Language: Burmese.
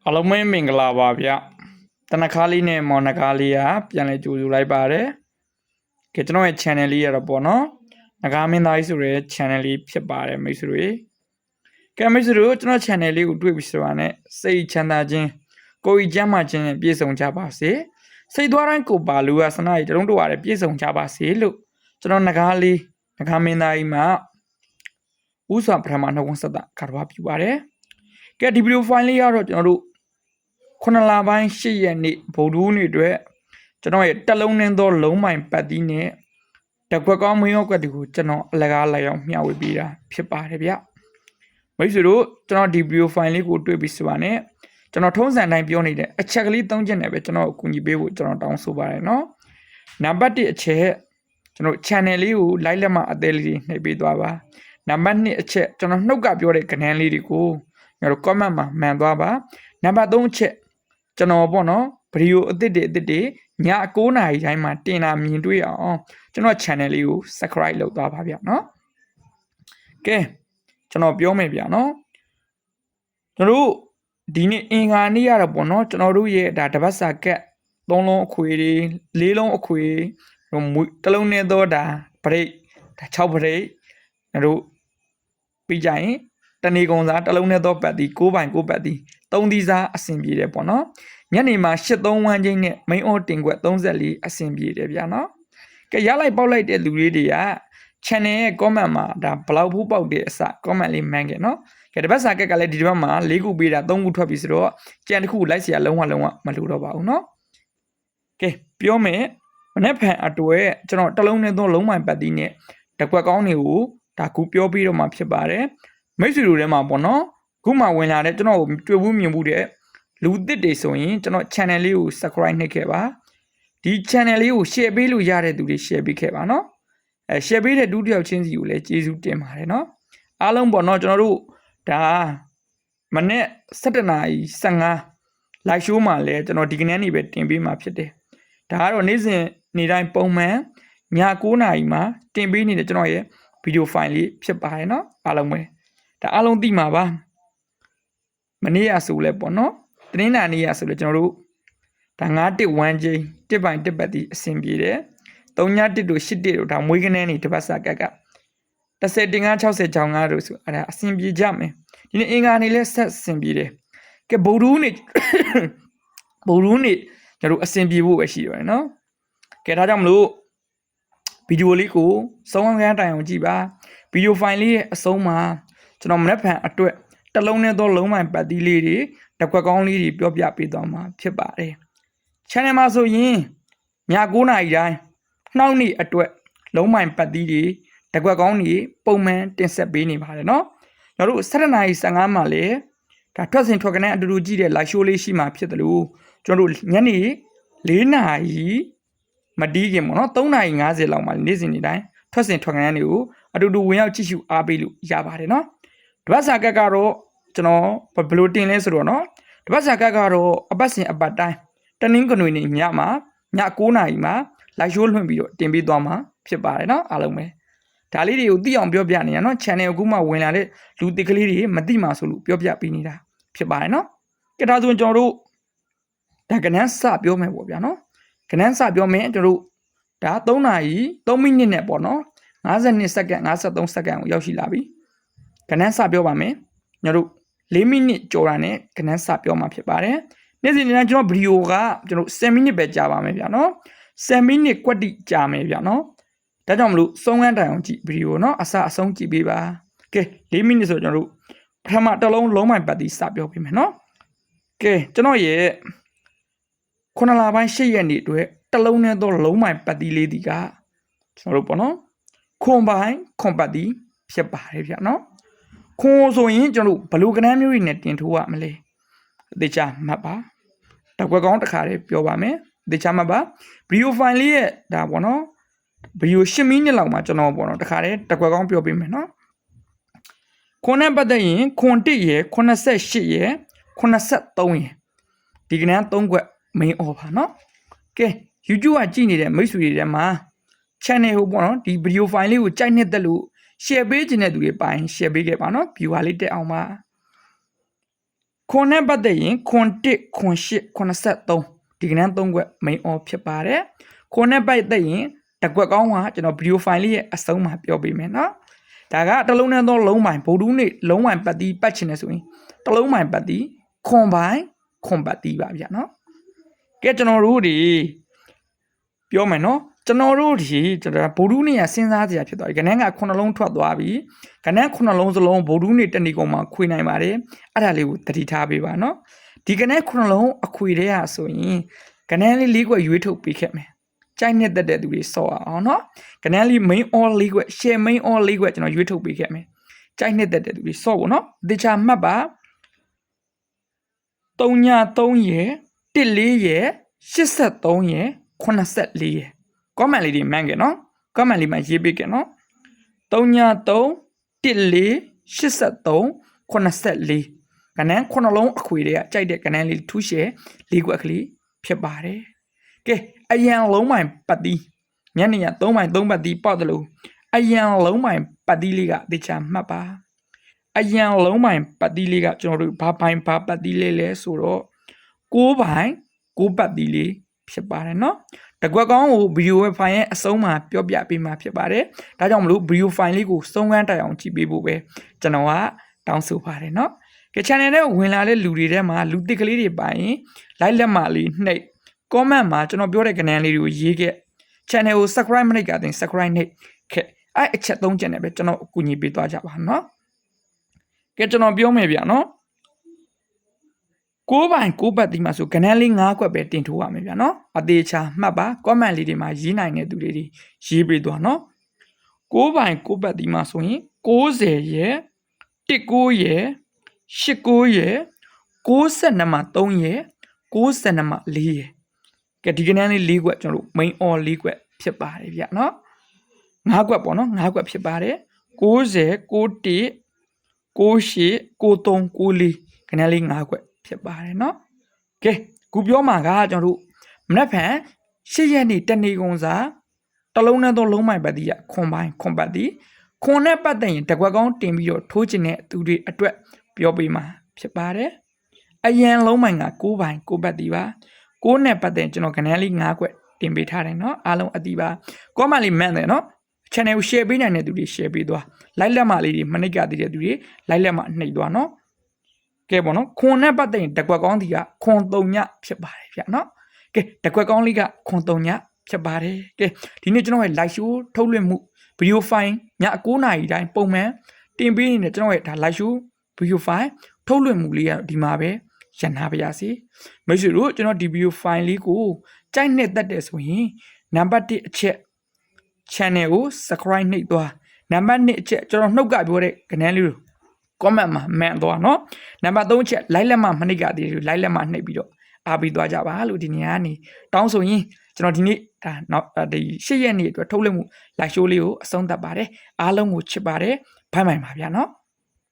အားလုံးပဲမင်္ဂလာပါဗျတနခါလေးနဲ့မော်နခါလေးကပြန်လဲကြိုဆိုလိုက်ပါတယ်ကဲကျွန်တော်ရဲ့ channel လေးရတော့ပေါ့နော်နဂါမင်းသားကြီးဆိုတဲ့ channel လေးဖြစ်ပါတယ်မိတ်ဆွေတွေကဲမိတ်ဆွေတို့ကျွန်တော် channel လေးကိုတွေ့ပြီဆိုတာနဲ့စိတ်ချမ်းသာခြင်းကိုယ်ကြီးကျမ်းမာခြင်းနဲ့ပြည့်စုံကြပါစေစိတ်သွားတိုင်းကိုပါလူကစနားကြီးတလုံးတော့ရတယ်ပြည့်စုံကြပါစေလို့ကျွန်တော်နဂါလေးနဂါမင်းသားကြီးမှာဥစွာပထမနှုတ်ခွန်းဆက်တာကာရဝပြုပါတယ်ကဲဒီဗီဒီယိုဖိုင်လေးကတော့ကျွန်တော်တို့9လပိုင်း8ရက်နေ့ဗုဒ္ဓဦးနေ့အတွက်ကျွန်တော်ရဲ့တက်လုံးနှင်းသောလုံးမိုင်ပတ်သီးနဲ့တကွက်ကောင်းမင်းရော့ကွက်တွေကိုကျွန်တော်အလကားလိုက်အောင်မျှဝေပေးတာဖြစ်ပါတယ်ဗျမိတ်ဆွေတို့ကျွန်တော်ဒီဗီဒီယိုဖိုင်လေးကိုတွေ့ပြီးဆိုပါနဲ့ကျွန်တော်ထုံးစံတိုင်းပြောနေတဲ့အချက်ကလေး3ချက်နဲ့ပဲကျွန်တော်အကူအညီပေးဖို့ကျွန်တော်တောင်းဆိုပါတယ်နော်နံပါတ်1အချက်ကျွန်တော် channel လေးကို like လက်မှအသေးလေးနှိပ်ပေးသွားပါနံပါတ်2အချက်ကျွန်တော်နှုတ်ကပြောတဲ့ကဏ္ဍလေးတွေကိုကျွန်တော် comment မှာမှန်သွားပါနံပါတ်3အချက်ကျွန်တော်ပေါ့နော်ဗီဒီယိုအသစ်တွေည9နာရီတိုင်းမှာတင်တာမြင်တွေ့အောင်ကျွန်တော် channel လေးကို subscribe လုပ်သွားပါဗျာနော်ကဲကျွန်တော်ပြောမယ်ဗျာနော်ကျွန်တော်တို့ဒီနေ့အင်္ဂါနေ့ရတော့ပေါ့နော်ကျွန်တော်တို့ရဲ့ဒါတပတ်စာကက်3လုံးအခွေတွေ4လုံးအခွေတလုံးနဲ့တော့ဒါဗရိတ်ဒါ6ဗရိတ်တို့ပြီးကြရင်တနေကုန်စားတလုံးနဲ့တော့ပတ်တီ9ပိုင်9ပတ်တီ3သီးစားအဆင်ပြေတယ်ပေါ့နော်ညနေမှာ83ဝန်းချင်းနဲ့ main order တင်ကွက်34အဆင်ပြေတယ်ဗျာနော်ကဲရလိုက်ပေါက်လိုက်တဲ့လူလေးတွေက channel ရဲ့ comment မှာဒါဘလောက်ဖို့ပေါက်တဲ့အစ comment လေးမှန်းခဲ့နော်ကဲတပတ်စာကက်ကလည်းဒီတစ်ပတ်မှာ4ခုပေးတာ3ခုထွက်ပြီဆိုတော့ကြံတစ်ခုလိုက်เสียလုံးဝမလိုတော့ပါဘူးနော်ကဲပြောမယ်မနေ့ဖန်အတွက်ကျွန်တော်တလုံးနဲ့သုံးလုံးမိုင်ပတ်တီးနဲ့တကွက်ကောင်းတွေကိုဒါကူပြောပြီးတော့မှဖြစ်ပါတယ်မိတ်ဆွေတို့ထဲမှာပေါ့နော်ခုမှဝင်လာတဲ့ကျွန်တော်တွေ့ဘူးမြင်ဘူးတဲ့လူသစ်တွေဆိုရင်ကျွန်တော် channel လေးကို subscribe နှိပ်ခဲ့ပါဒီ channel လေးကို share ပေးလို့ရတဲ့သူတွေ share ပေးခဲ့ပါနော်share ပေးတဲ့ဒုတိယချင်းစီကိုလည်းကျေးဇူးတင်ပါတယ်နော်အားလုံးပေါ့နော်ကျွန်တော်တို့ဒါမနေ့17:15 live show မှာလည်းကျွန်တော်ဒီကနေ့နေပဲတင်ပေးမှာဖြစ်တယ်ဒါကတော့နေ့စဉ်နေ့တိုင်းပုံမှန်ည9:00 နာရီမှာတင်ပေးနေတဲ့ကျွန်တော်ရဲ့ video file လေးဖြစ်ပါတယ်နော်အားလုံးပဲဒါအားလုံးသိမှာပါမနေ့ရဆိုလဲပေါ့နော်တင်းနာနေ့ရဆိုလဲကျွန်တော်တို့ဒါ9-1ချင်း1ပိုင်1ပတ်တီအဆင်ပြေတယ်3-1တို့8တို့ဒါမွေးကနန်းနေတပတ်စာကက်က10-60ချောင်း9တို့ဆိုအဲ့ဒါအဆင်ပြေကြမယ်ဒီနေ့အင်္ဂါနေ့လဲဆက်အဆင်ပြေတယ်ကဲဗုဒ္ဓဦးနေ့ကျွန်တော်အဆင်ပြေဖို့ပဲရှိရတယ်နော်ကဲဒါကြောင့်မလို့ဗီဒီယိုလေးကိုစုံအောင်တိုင်အောင်ကြည့်ပါဗီဒီယိုဖိုင်လေးရဲ့အဆုံးမှာကျွန်တော်မနေ့ဖန်အတွက်တလုံးနဲ့တော့လုံးမိုင်ပတ်သီးလေးတွေတကွက်ကောင်းလေးတွေပြောပြပေးသွားမှာဖြစ်ပါတယ် channel မှာဆိုရင်ည9:00 နာရီတိုင်းနှောင်းနေ့အတွက်လုံးမိုင်ပတ်သီးတွေတကွက်ကောင်းတွေပုံမှန်တင်ဆက်ပေးနေပါတယ်နော်ကျွန်တော်တို့17:15မှာလည်းဒါထွက်စဉ်ထွက်ကနေအတူတူကြည့်တဲ့ live show လေးရှိမှာဖြစ်တယ်လို့ကျွန်တော်တို့ညနေ4:00 နာရီမတီးခင်ပေါ့နော်3:50လောက်မှာနေ့စဉ်နေ့တိုင်းထွက်စဉ်ထွက်ကနေတွေကိုအတူတူဝင်ရောက်ကြည့်ရှုအားပေးလို့ရပါတယ်နော်တပတ်စာကက်ကတော့ကျွန်တော်ဘယ်လိုတင်လဲဆိုတော့နော်တပတ်စာကက်ကတော့အပတ်စဉ်အပတ်တိုင်းတနင်္ဂနွေနေ့ညမှာည9:00 နာရီမှာ live show လွှင့်ပြီးတော့တင်ပေးသွားမှာဖြစ်ပါတယ်နော်အားလုံးပဲဒါလေးတွေကိုသိအောင်ပြောပြနေရနော် channel အခုမှဝင်လာတဲ့လူသစ်ကလေးတွေမသိမှဆိုလို့ပြောပြပေးနေတာဖြစ်ပါတယ်နော်ကဲဒါဆိုကျွန်တော်တို့ဒါကနန်းစပြောမယ်ပေါ့ဗျာနော်ကနန်းစပြောမယ်ကျွန်တော်တို့ဒါ3နာရီ3မိနစ်နဲ့ပေါ့နော်52စက္ကန့်53စက္ကန့်ကိုရောက်ရှိလာပြီကနန်းစပြောပါမယ်ကျွန်တော်တို့4မိနစ်ကြော်တာနဲ့ကနန်းစပြောမှာဖြစ်ပါတယ်နေ့စဉ်နေ့ကျွန်တော်ဗီဒီယိုကကျွန်တော်10မိနစ်ပဲကြာပါမယ်ဗျာနော်10မိနစ်ကွက်တိကြာမယ်ဗျာနော်ဒါကြောင့်မလို့စုံစမ်းတိုင်အောင်ကြည့်ဗီဒီယိုနော်အဆုံးကြည့်ပေးပါကဲ4မိနစ်ဆိုကျွန်တော်တို့ပထမတစ်လုံးလုံးမိုင်ပတ်တီးစပြောပေးမယ်နော်ကဲကျွန်တော်ရဲ့9လပိုင်း8ရက်နေ့အတွက်တစ်လုံးနဲ့တော့လုံးမိုင်ပတ်တီးလေးဒီကကျွန်တော်တို့ပေါ့နော်ခွန်ပတ်တီးဖြစ်ပါတယ်ဗျာနော်ခွန်ဆိုရင်ကျွန်တော်တို့ဘလူကနန်းမျိုးတွေနဲ့တင်ထိုးရမလဲအသေးချာမှတ်ပါတကွက်ကောင်းတစ်ခါလေးပြောပါမယ်အသေးချာမှတ်ပါဗီဒီယိုဖိုင်လေးရဲ့ဒါပေါ့နော်ဗီဒီယို10မိနစ်လောက်မှာကျွန်တော်ပေါ့နော်တခါလေးတကွက်ကောင်းပြောပေးမယ်နော်ခွန်နဲ့ပတ်သက်ရင်ခွန်1ရယ်88ရယ်83ရယ်ဒီကနန်း3ခွက် main offer နော်ကဲ YouTube ကကြည့်နေတဲ့မိတ်ဆွေတွေထဲမှာ channel ဟိုပေါ့နော်ဒီ video file လေးကိုကြိုက်နှစ်သက်လို့ share ပေးခြင်းတဲ့သူတွေပိုင်း share ပေးခဲ့ပါနော် viewer လေးတက်အောင်ပါ ခွန်နဲ့ပတ်သက်ရင်ခွန်1ခွန်8ခွန်23ဒီကနန်း3ခွက် main all ဖြစ်ပါတယ်ခွန်နဲ့ပတ်သက်ရင်တကွက်ကောင်းကကျွန်တော် video file လေးရဲ့အဆုံးမှာပြောပေးမယ်နော်ဒါကတစ်လုံးနဲ့သောလုံးပိုင်းဗုဒ္ဓနေ့လုံးပိုင်းပတ်တီးပတ်ချင်တယ်ဆိုရင်တစ်လုံးပိုင်းပတ်တီးခွန်ပိုင်းခွန်ပတ်တီးပါဗျာနော်ကဲကျွန်တော်တို့ဒီပြောမယ်နော်ကျွန်တော်တို့ဒီကျွန်တော်ဗုဒ္ဓနေ့ကစဉ်းစားကြရဖြစ်သွားပြီကနန်းက9လုံးထွက်သွားပြီကနန်း9လုံးစလုံးဗုဒ္ဓနေ့တနေ့ကောင်မှာခွေနိုင်ပါတယ်အဲ့ဒါလေးကိုသတိထားပေးပါနော်ဒီကနန်း9လုံးအခွေတဲ့ဟာဆိုရင်ကနန်းလေး၄ခွက်ရွေးထုတ်ပေးခဲ့မယ်ကြိုက်နှစ်သက်တဲ့သူတွေစော့အောင်နော်ကနန်းလေး main all ၄ခွက် share main all ၄ခွက်ကျွန်တော်ရွေးထုတ်ပေးခဲ့မယ်ကြိုက်နှစ်သက်တဲ့သူတွေစော့ဖို့နော်တေချာမှတ်ပါ3ည3ရယ်1 4ရယ်83ရယ်84ရယ်comment လေးတွေမှန်းကြနော် comment လေးမှာရေးပေးကြနော်3ည3 1 4 83 84ကနန်း9လုံးအခွေတွေကကြိုက်တဲ့ကနန်းလေးထူးရှယ်၄ခွက်ကလေးဖြစ်ပါတယ်ကဲအရန်လုံးပိုင်းပတ်တီးညနေရ3ပိုင်း3ပတ်တီးပေါက်တယ်လို့အရန်လုံးပိုင်းပတ်တီးလေးကတေချာမှတ်ပါအရန်လုံးပိုင်းပတ်တီးလေးကကျွန်တော်တို့ဘာပိုင်းဘာပတ်တီးလေးလဲဆိုတော့6ပိုင်း6ပတ်တီးလေးဖြစ်ပါတယ်နော်တကွက်ကောင်းကို video file ရဲ့အဆုံးမှာပြောပြပေးမှာဖြစ်ပါတယ်ဒါကြောင့်မလို့ video file လေးကိုစုံစမ်းတိုက်အောင်ကြည့်ပေးဖို့ပဲကျွန်တော်ကတောင်းဆိုပါတယ်နော်ကဲ channel ထဲဝင်လာတဲ့လူတွေထဲမှာလူတစ်ကလေးတွေပါရင် like လက်မလေးနှိပ် comment မှာကျွန်တော်ပြောတဲ့ကဏ္ဍလေးတွေကိုရေးခဲ့ channel ကို subscribe မလုပ်ကြတဲ့ subscribe နှိပ်ခဲ့အဲ့အချက်3ချက်နဲ့ပဲကျွန်တော်အကူအညီပေးသွားကြပါနော်ကဲကျွန်တော်ပြောမယ်ဗျာနော်6ပိုင်း6ပတ်ဒီမှာဆိုကဏ္ဍလေး5ခွက်ပဲတင်ထိုးရမယ်ဗျာနော်အသေးချာမှတ်ပါ comment လေးတွေမှာရေးနိုင်တဲ့သူတွေရေးပေးသွားနော်6ပိုင်း6ပတ်ဒီမှာဆိုရင်90ရယ်19ရယ်89ရယ်92မှာ3ရယ်92မှာ4ရယ်ကဲဒီကဏ္ဍလေး4ခွက်ကျွန်တော်တို့ main all 4ခွက်ဖြစ်ပါတယ်ဗျာနော်5ခွက်ပေါ့နော်5ခွက်ဖြစ်ပါတယ်90 91 98 93 94ကဏ္ဍလေး5ခွက်ဖြစ်ပါတယ်နော်ကဲခုပြောမှာကကျွန်တော်တို့မနက်ဖြန်8ရက်နေ့တနေ့ကုန်စာတလုံးနဲ့တော့လုံးမိုင်ပတ်တီးရခွန်ပိုင်းခွန်ပတ်တီးခွန်နဲ့ပတ်သက်ရင်တကွက်ကောင်းတင်ပြီးတော့ထိုးချင်တဲ့သူတွေအတွက်ပြောပေးမှာဖြစ်ပါတယ်အရန်လုံးမိုင်က6ပိုင်း6ပတ်တီးပါ6နဲ့ပတ်သက်ကျွန်တော်ကဏ္ဍလေး5ခွက်တင်ပေးထားတယ်နော်အားလုံးအတီးပါကောမလေးမှန်တယ်နော် channel ကို share ပေးနိုင်တဲ့သူတွေ share ပေးသွား like လက်မလေးတွေမနှိပ်ကြသေးတဲ့သူတွေ like လက်မနှိပ်သွားနော်ကဲပေါ့နော်ခွန်နဲ့ပတ်သက်ရင်တကွက်ကောင်းဒီကခွန်3ညဖြစ်ပါတယ်ဗျာနော်ကဲတကွက်ကောင်းလေးကခွန်3ညဖြစ်ပါတယ်ကဲဒီနေ့ကျွန်တော်ရဲ့ live show ထုတ်လွှင့်မှု video file ည9နာရီတိုင်းပုံမှန်တင်ပေးနေတဲ့ကျွန်တော်ရဲ့ဒါ live show video file ထုတ်လွှင့်မှုလေးကဒီမှာပဲရန်နာပါရစေမိတ်ဆွေတို့ကျွန်တော်ဒီ video file လေးကိုကြိုက်နှစ်သက်တယ်ဆိုရင်နံပါတ်1အချက် channel ကို subscribe နှိပ်သွားနံပါတ်2အချက်ကျွန်တော်နှုတ်ကပြောတဲ့ကဏ္ဍလေးကို comment မှာမှန်သွားနော်နံပါတ်3ချက် like လက်မမနှိပ်ကြသေးဘူး like လက်မနှိပ်ပြီးတော့အားပေးသွားကြပါလို့ဒီနေ့ကနေတောင်းဆိုရင်ကျွန်တော်ဒီနေ့ဒါနောက်ဒီ8ရက်နေ့အတွက်ထုတ်လွှင့်မှု live show လေးကိုအဆုံးသတ်ပါတယ်အားလုံးကိုချစ်ပါတယ်ဘိုင်ပါဗျာနော်